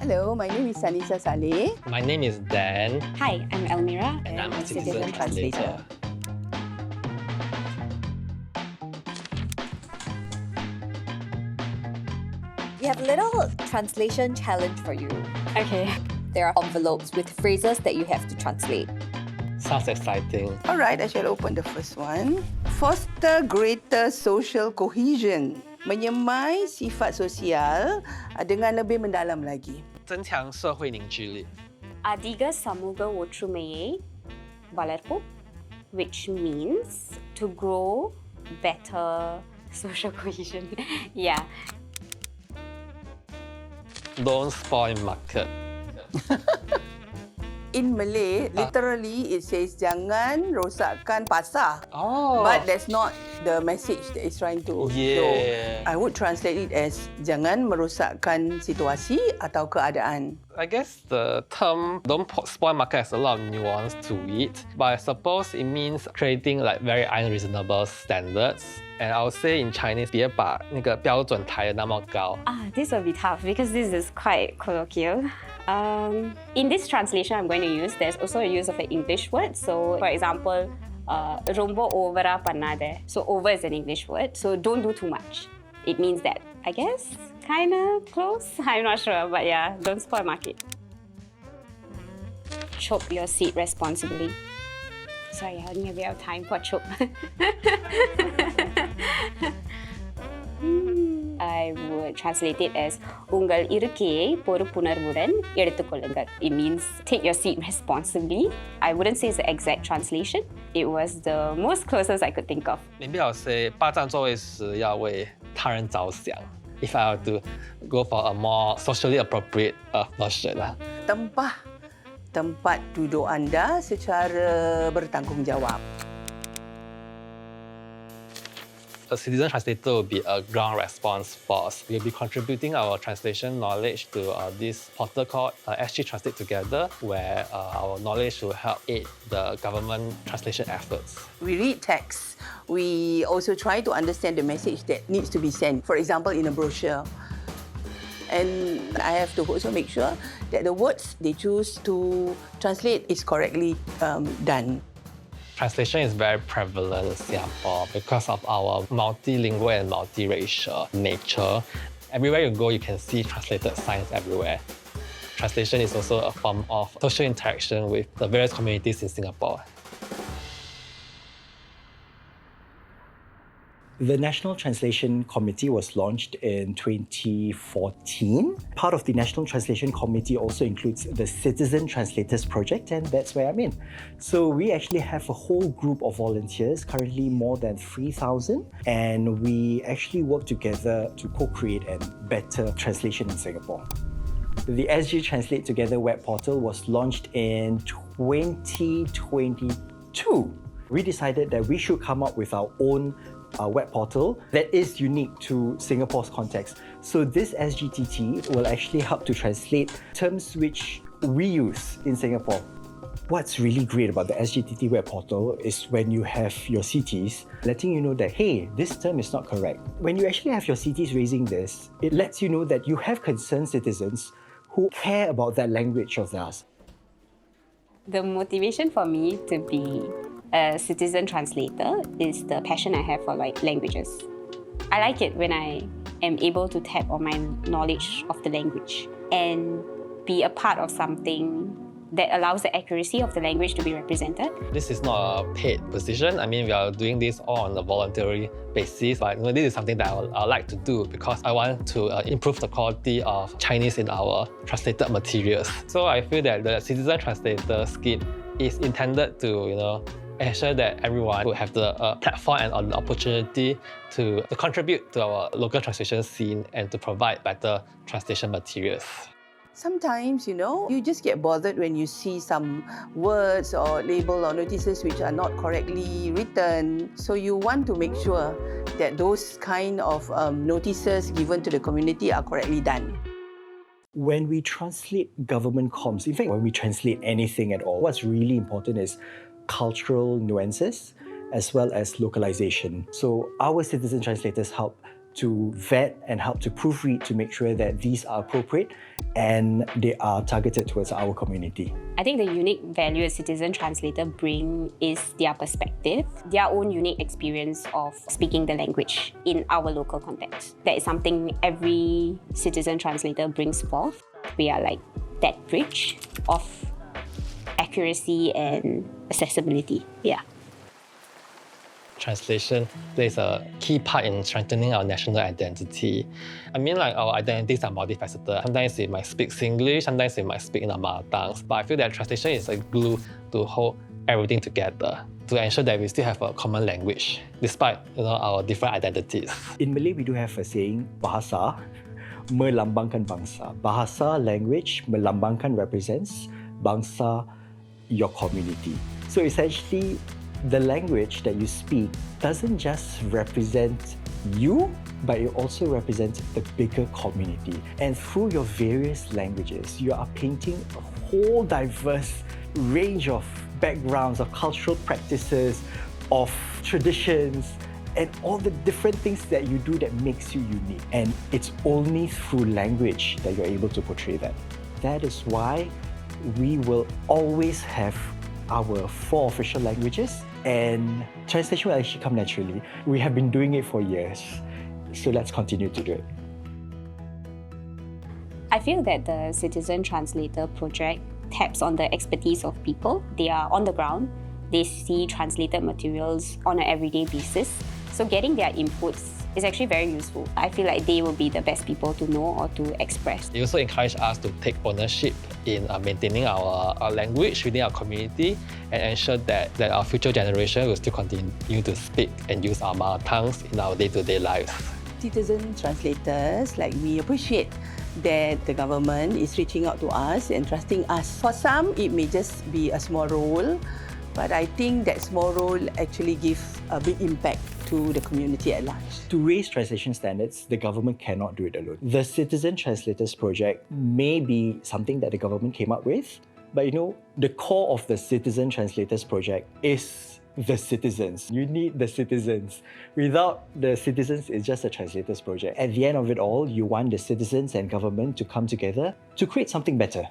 Hello, my name is Sanisa Saleh. My name is Dan. Hi, I'm Elmira. And I'm a Citizen Translator. We have a little translation challenge for you. Okay. There are envelopes with phrases that you have to translate. Sounds exciting. All right, I shall open the first one. Foster greater social cohesion. Menyemai sifat sosial dengan lebih mendalam lagi. 增强社会凝聚力 Adiga samuga otrumaye valarpu, which means to grow better social cohesion. Yeah. Don't spoil market. In Malay, literally it says jangan rosakkan pasar. Oh. But that's not the message that it's trying to show. Yeah. I would translate it as jangan merosakkan situasi atau keadaan. I guess the term don't spoil market has a lot of nuance to it, but I suppose it means creating like very unreasonable standards. And I would say in Chinese, 别把那个标准抬得那么高。 This will be tough because this is quite colloquial. In this translation I'm going to use, there's also a use of an English word. So, for example, rombo overa pannade. So, over is an English word. So, don't do too much. It means that, I guess, kind of close. I'm not sure, but yeah, don't spoil market. Chop your seed responsibly. Sorry, I only have a bit of time for chop. I would translate it as Ungal irukkiயை பொறுப்புணர்வுடன் எடுத்துக்கொள்ளுங்கள். It means take your seat responsibly. I wouldn't say it's the exact translation. It was the most closest I could think of. Maybe I'll say 霸占座位时要为他人着想. If I were to go for a more socially appropriate version. Tempat duduk anda secara bertanggungjawab. A citizen translator will be a ground response force. We'll be contributing our translation knowledge to this portal called SG Translate Together, where our knowledge will help aid the government translation efforts. We read text. We also try to understand the message that needs to be sent. For example, in a brochure. And I have to also make sure that the words they choose to translate is correctly done. Translation is very prevalent in Singapore because of our multilingual and multiracial nature. Everywhere you go, you can see translated signs everywhere. Translation is also a form of social interaction with the various communities in Singapore. The National Translation Committee was launched in 2014. Part of the National Translation Committee also includes the Citizen Translators project, and that's where I'm in. So we actually have a whole group of volunteers, currently more than 3,000, and we actually work together to co-create a better translation in Singapore. The SG Translate Together web portal was launched in 2022. We decided that we should come up with our own web portal that is unique to Singapore's context. So this SGTT will actually help to translate terms which we use in Singapore. What's really great about the SGTT web portal is when you have your CTs letting you know that, hey, this term is not correct. When you actually have your CTs raising this, it lets you know that you have concerned citizens who care about that language of theirs. The motivation for me to be a citizen translator is the passion I have for languages. I like it when I am able to tap on my knowledge of the language and be a part of something that allows the accuracy of the language to be represented. This is not a paid position. I mean, we are doing this all on a voluntary basis, but this is something that I like to do because I want to improve the quality of Chinese in our translated materials. So I feel that the Citizen Translator scheme is intended to, ensure that everyone will have the platform and the opportunity to contribute to our local translation scene and to provide better translation materials. Sometimes, you just get bothered when you see some words or label or notices which are not correctly written. So you want to make sure that those kind of notices given to the community are correctly done. When we translate government comms, in fact, when we translate anything at all, what's really important is cultural nuances as well as localization. So our citizen translators help to vet and help to proofread to make sure that these are appropriate and they are targeted towards our community. I think the unique value a citizen translator bring is their perspective, their own unique experience of speaking the language in our local context. That is something every citizen translator brings forth. We are like that bridge of accuracy and accessibility. Yeah. Translation plays a key part in strengthening our national identity. I mean, like, our identities are multifaceted. Sometimes we might speak Singlish, sometimes we might speak in our mother tongues. But I feel that translation is a glue to hold everything together, to ensure that we still have a common language, despite our different identities. In Malay, we do have a saying, bahasa melambangkan bangsa. Bahasa, language, melambangkan represents bangsa, your community. So essentially, the language that you speak doesn't just represent you, but it also represents the bigger community. And through your various languages, you are painting a whole diverse range of backgrounds, of cultural practices, of traditions, and all the different things that you do that makes you unique. And it's only through language that you're able to portray that. That is why we will always have our 4 official languages, and translation will actually come naturally. We have been doing it for years, so let's continue to do it. I feel that the Citizen Translator project taps on the expertise of people. They are on the ground. They see translated materials on an everyday basis. So getting their inputs is actually very useful. I feel like they will be the best people to know or to express. They also encourage us to take ownership in maintaining our language within our community and ensure that our future generation will still continue to speak and use our mother tongues in our day-to-day lives. Citizen translators, like, we appreciate that the government is reaching out to us and trusting us. For some, it may just be a small role, but I think that small role actually gives a big impact to the community at large. To raise translation standards, the government cannot do it alone. The Citizen Translators project may be something that the government came up with, but the core of the Citizen Translators project is the citizens. You need the citizens. Without the citizens, it's just a translators project. At the end of it all, you want the citizens and government to come together to create something better.